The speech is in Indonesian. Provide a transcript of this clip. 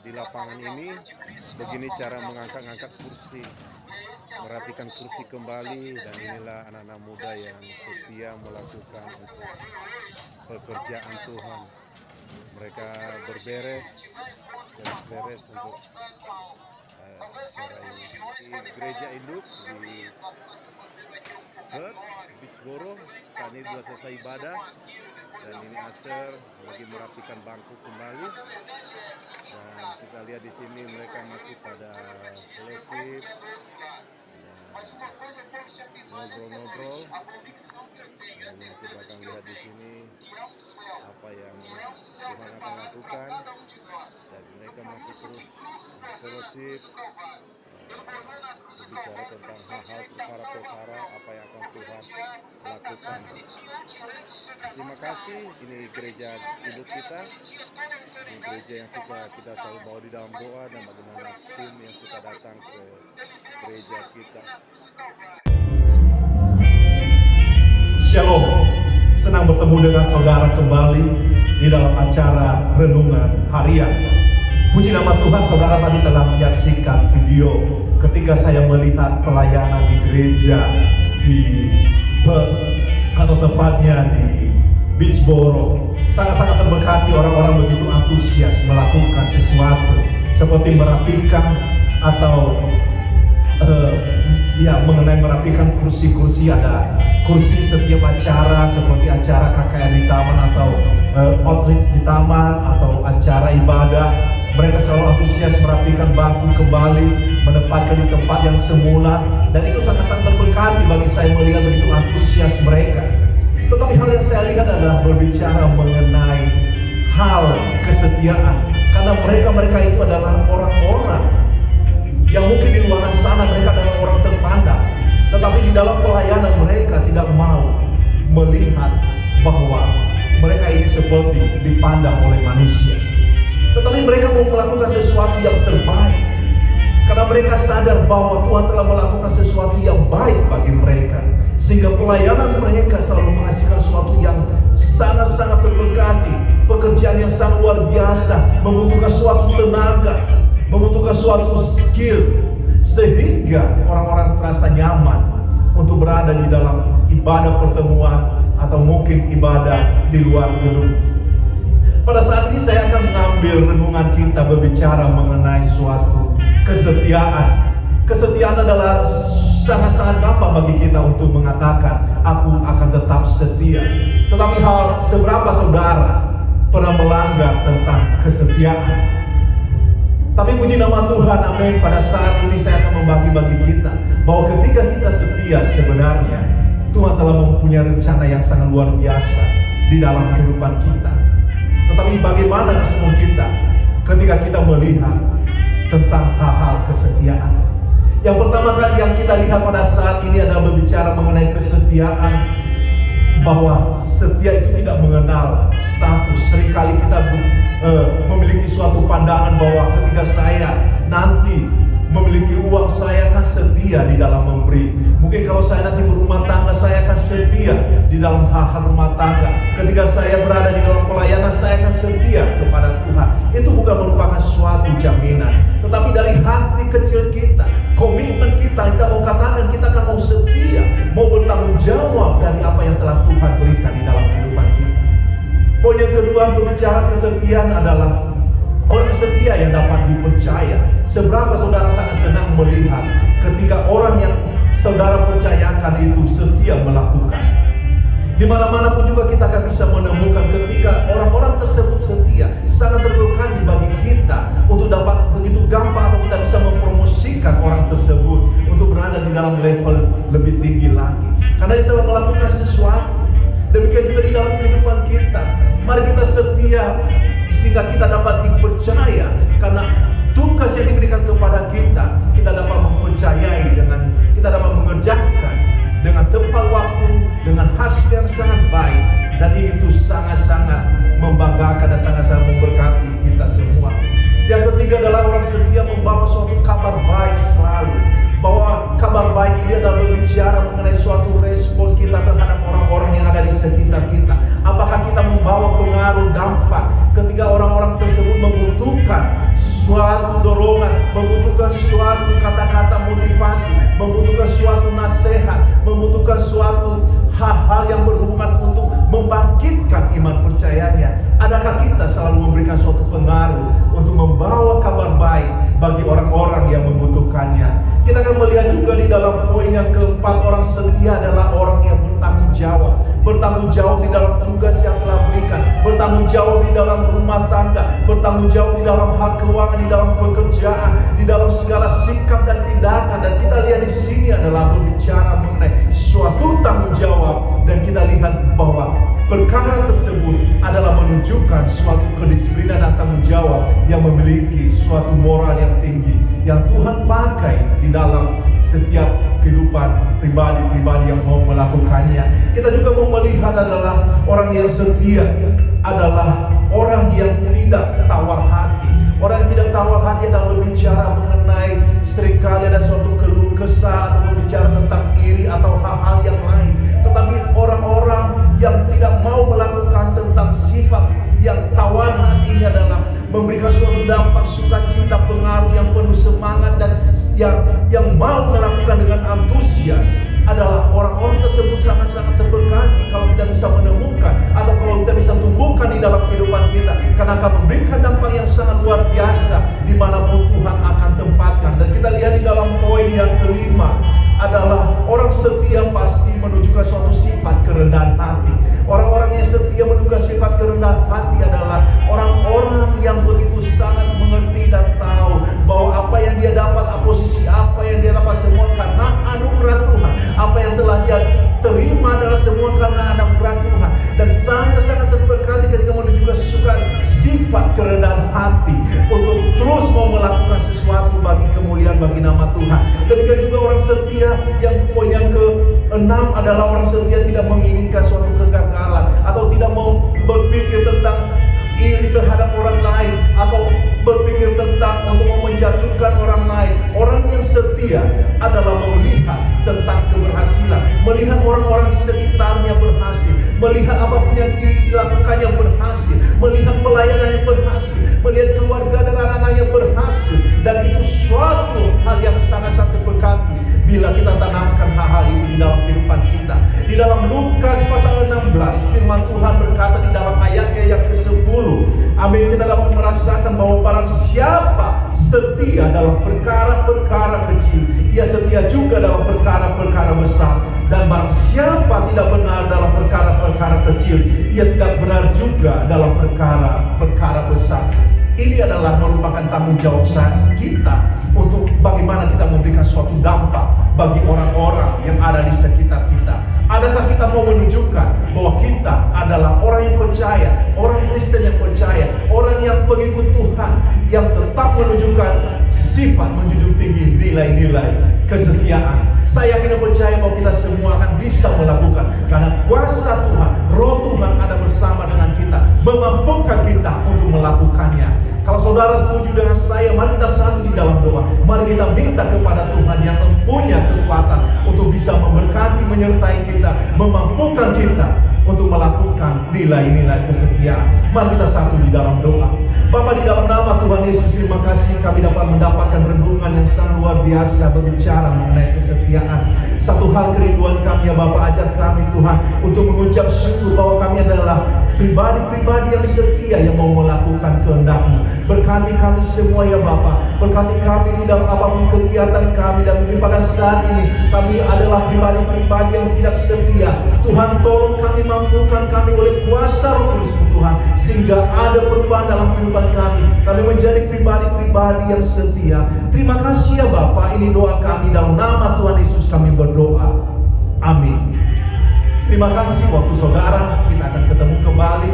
di lapangan ini, begini cara mengangkat-angkat kursi, merapikan kursi kembali, dan inilah anak-anak muda yang setia melakukan pekerjaan Tuhan. Mereka beres untuk acara ini di gereja induk di Perth, Beachboro. Saat ini sudah selesai ibadah, dan ini Aser lagi merapikan bangku kembali. Dan kita lihat di sini mereka masih pada fellowship, ngobrol-ngobrol. Dan kita akan lihat di sini apa yang Tuhan akan lakukan, dan mereka masih terus fellowship, berbicara tentang hal-hal perkara-perkara apa yang akan Tuhan lakukan. Terima kasih. Ini gereja induk kita, ini gereja yang suka kita selalu bawa di dalam doa, dan bagaimana tim yang suka datang ke gereja kita. Shalom, senang bertemu dengan saudara kembali di dalam acara renungan harian. Puji nama Tuhan, saudara tadi telah menyaksikan video ketika saya melihat pelayanan di gereja di Perth, atau tepatnya di Beachboro. Sangat-sangat terberkati, orang-orang begitu antusias melakukan sesuatu seperti merapikan atau mengenai merapikan kursi-kursi. Ada kursi setiap acara, seperti acara KKN di taman, atau outreach di taman, atau acara ibadah. Mereka selalu antusias merapikan bangku kembali, menempatkan di tempat yang semula, dan itu sangat-sangat terberkati bagi saya melihat begitu antusias mereka. Tetapi hal yang saya lihat adalah berbicara mengenai hal kesetiaan, karena mereka itu adalah orang-orang yang mungkin di luar sana mereka adalah orang terpandang, tetapi di dalam pelayanan mereka tidak mau melihat bahwa mereka ini seperti dipandang oleh manusia. Tetapi mereka mau melakukan sesuatu yang terbaik, karena mereka sadar bahwa Tuhan telah melakukan sesuatu yang baik bagi mereka, sehingga pelayanan mereka selalu menghasilkan sesuatu yang sangat-sangat terberkati. Pekerjaan yang sangat luar biasa, membutuhkan suatu tenaga, membutuhkan suatu skill, sehingga orang-orang terasa nyaman untuk berada di dalam ibadah pertemuan, atau mungkin ibadah di luar gedung. Pada saat ini saya akan mengambil renungan kita berbicara mengenai suatu kesetiaan. Kesetiaan adalah sangat-sangat gampang bagi kita untuk mengatakan, aku akan tetap setia. Tetapi hal seberapa saudara pernah melanggar tentang kesetiaan? Tapi puji nama Tuhan, amin. Pada saat ini saya akan membagi-bagi kita bahwa ketika kita setia, sebenarnya Tuhan telah mempunyai rencana yang sangat luar biasa di dalam kehidupan kita. Tetapi bagaimana respon kita ketika kita melihat tentang hal-hal kesetiaan? Yang pertama kali yang kita lihat pada saat ini adalah berbicara mengenai kesetiaan, bahwa setia itu tidak mengenal status. Seringkali kita memiliki suatu pandangan bahwa ketika saya nanti memiliki uang, saya akan setia di dalam memberi. Mungkin kalau saya nanti berumah tangga, saya akan setia di dalam hal-hal rumah tangga. Ketika saya berada di dalam pelayanan, saya akan setia kepada Tuhan. Itu bukan merupakan suatu jaminan, tetapi dari hati kecil kita, komitmen kita mau katakan kita akan mau setia, mau bertanggung jawab dari apa yang telah Tuhan berikan di dalam kehidupan kita. Poin yang kedua berbicara kesetiaan adalah orang setia yang dapat dipercaya. Seberapa saudara sangat senang melihat ketika orang yang saudara percayakan itu setia melakukan. Di mana-mana pun juga kita akan bisa menemukan ketika orang-orang tersebut setia, sangat terberkati bagi kita untuk dapat begitu gampang, atau kita bisa mempromosikan orang tersebut untuk berada di dalam level lebih tinggi lagi, karena dia telah melakukan sesuatu. Demikian juga di dalam kehidupan kita, mari kita setia sehingga kita dapat dipercaya, karena tugas yang diberikan kepada kita, kita dapat mempercayai dengan, kita dapat mengerjakan dengan tepat waktu, dengan hasil yang sangat baik, dan itu sangat-sangat membanggakan dan sangat-sangat memberkati kita semua. Yang ketiga adalah orang setia membawa suatu kabar baik selalu, bahwa kabar baik ini adalah berbicara mengenai suatu respon kita terhadap orang-orang yang ada di sekitar kita. Apakah kita membawa pengaruh dampak ketika orang-orang tersebut membutuhkan suatu dorongan, membutuhkan suatu kata-kata motivasi, membutuhkan suatu nasihat, membutuhkan suatu hal-hal yang berhubungan untuk membangkitkan iman percayanya. Adakah kita selalu memberikan suatu pengaruh untuk membawa kabar baik bagi orang-orang yang membutuhkannya? Kita akan melihat juga di dalam poin yang keempat, orang setia adalah orang yang bertanggung jawab. Bertanggung jawab di dalam tugas yang telah berikan, bertanggung jawab di dalam rumah tangga, bertanggung jawab di dalam hal keuangan, di dalam pekerjaan, di dalam segala sikap dan tindakan. Dan kita lihat di sini adalah berbicara mengenai suatu tanggung jawab, dan kita lihat bahwa perkara tersebut adalah menunjukkan suatu kedisiplinan dan tanggung jawab yang memiliki suatu moral yang tinggi, yang Tuhan pakai di dalam setiap kehidupan pribadi-pribadi yang mau melakukannya. Kita juga mau melihat adalah orang yang setia adalah orang yang tidak tawar hati. Orang yang tidak tawar hati adalah berbicara mengenai seringkali ada suatu keluh kesah atau berbicara tentang iri atau hal-hal yang lain. Tetapi orang-orang yang tidak mau melakukan tentang sifat yang tawar hati ini adalah memberikan suatu dampak sukacita, pengaruh yang penuh semangat, dan yang mau melakukan dengan antusias. Adalah orang-orang tersebut sangat-sangat terberkati kalau kita bisa menemukan atau kalau kita bisa tumbuhkan di dalam kehidupan kita, karena akan memberikan dampak yang sangat luar biasa dimanapun Tuhan akan tempatkan. Dan kita lihat di dalam poin yang kelima adalah orang setia pasti menunjukkan suatu sifat kerendahan hati. Orang-orang yang setia menunjukkan sifat kerendahan hati adalah orang-orang yang begitu sangat mengerti dan tahu bahwa apa yang dia dapat, posisi apa yang dia dapat, semua karena anugerah Tuhan. Apa yang telah dia terima adalah semua karena anugerah Tuhan. Dan sangat-sangat terberkati ketika menunjukkan sifat kerendahan hati untuk terus mau melakukan sesuatu bagi kemuliaan bagi nama Tuhan. Demikian juga orang setia, yang poin yang ke-6 adalah orang setia tidak menginginkan suatu kegagalan atau tidak mau berpikir tentang iri terhadap orang lain atau berpikir tentang untuk menjatuhkan orang lain. Orang yang setia adalah melihat tentang keberhasilan, melihat orang-orang di sekitarnya berhasil, melihat apapun yang dilakukannya berhasil, melihat pelayanan yang berhasil, melihat keluarga dan anak-anak yang berhasil. Dan itu suatu hal yang sangat-sangat berkati bila kita tanamkan hal-hal itu di dalam kehidupan kita. Di dalam Lukas pasal 16, firman Tuhan berkata di dalam ayatnya yang ke-10, amin, kita dapat merasakan bahwa barang siapa setia dalam perkara-perkara kecil, ia setia juga dalam perkara-perkara besar. Dan barang siapa tidak benar dalam perkara-perkara kecil, ia tidak benar juga dalam perkara-perkara besar. Ini adalah merupakan tanggung jawab kita untuk bagaimana kita memberikan suatu dampak bagi orang-orang yang ada di sekitar kita. Adakah kita mau menunjukkan bahwa kita adalah orang yang percaya, orang Kristen yang percaya, orang yang pengikut Tuhan, yang tetap menunjukkan sifat menjunjung tinggi nilai-nilai kesetiaan. Saya yakin dan percaya bahwa kita semua akan bisa melakukan, karena kuasa Tuhan, Roh Tuhan ada bersama dengan kita, memampukan kita untuk melakukannya. Kalau saudara setuju dengan saya, mari kita satu di dalam doa. Mari kita minta kepada Tuhan yang mempunyai kekuatan untuk bisa memberkati, menyertai kita, memampukan kita untuk melakukan nilai-nilai kesetiaan. Mari kita satu di dalam doa. Bapa, di dalam nama Tuhan Yesus, terima kasih kami dapat mendapatkan renungan yang sangat luar biasa berbicara mengenai kesetiaan. Satu hal kerinduan kami ya Bapa, ajar kami Tuhan untuk mengucap syukur bahwa kami adalah pribadi-pribadi yang setia yang mau melakukan kehendak-Mu. Berkati kami semua ya Bapa, berkati kami di dalam apapun kegiatan kami, dan mungkin pada saat ini kami adalah pribadi-pribadi yang tidak setia. Tuhan, tolong kami, mampukan kami oleh kuasa Roh Kudus Tuhan, sehingga ada perubahan dalam kehidupan kami. Kami menjadi pribadi-pribadi yang setia. Terima kasih ya Bapa, ini doa kami dalam nama Tuhan Yesus kami berdoa. Amin. Terima kasih. Waktu saudara, kita akan ketemu kembali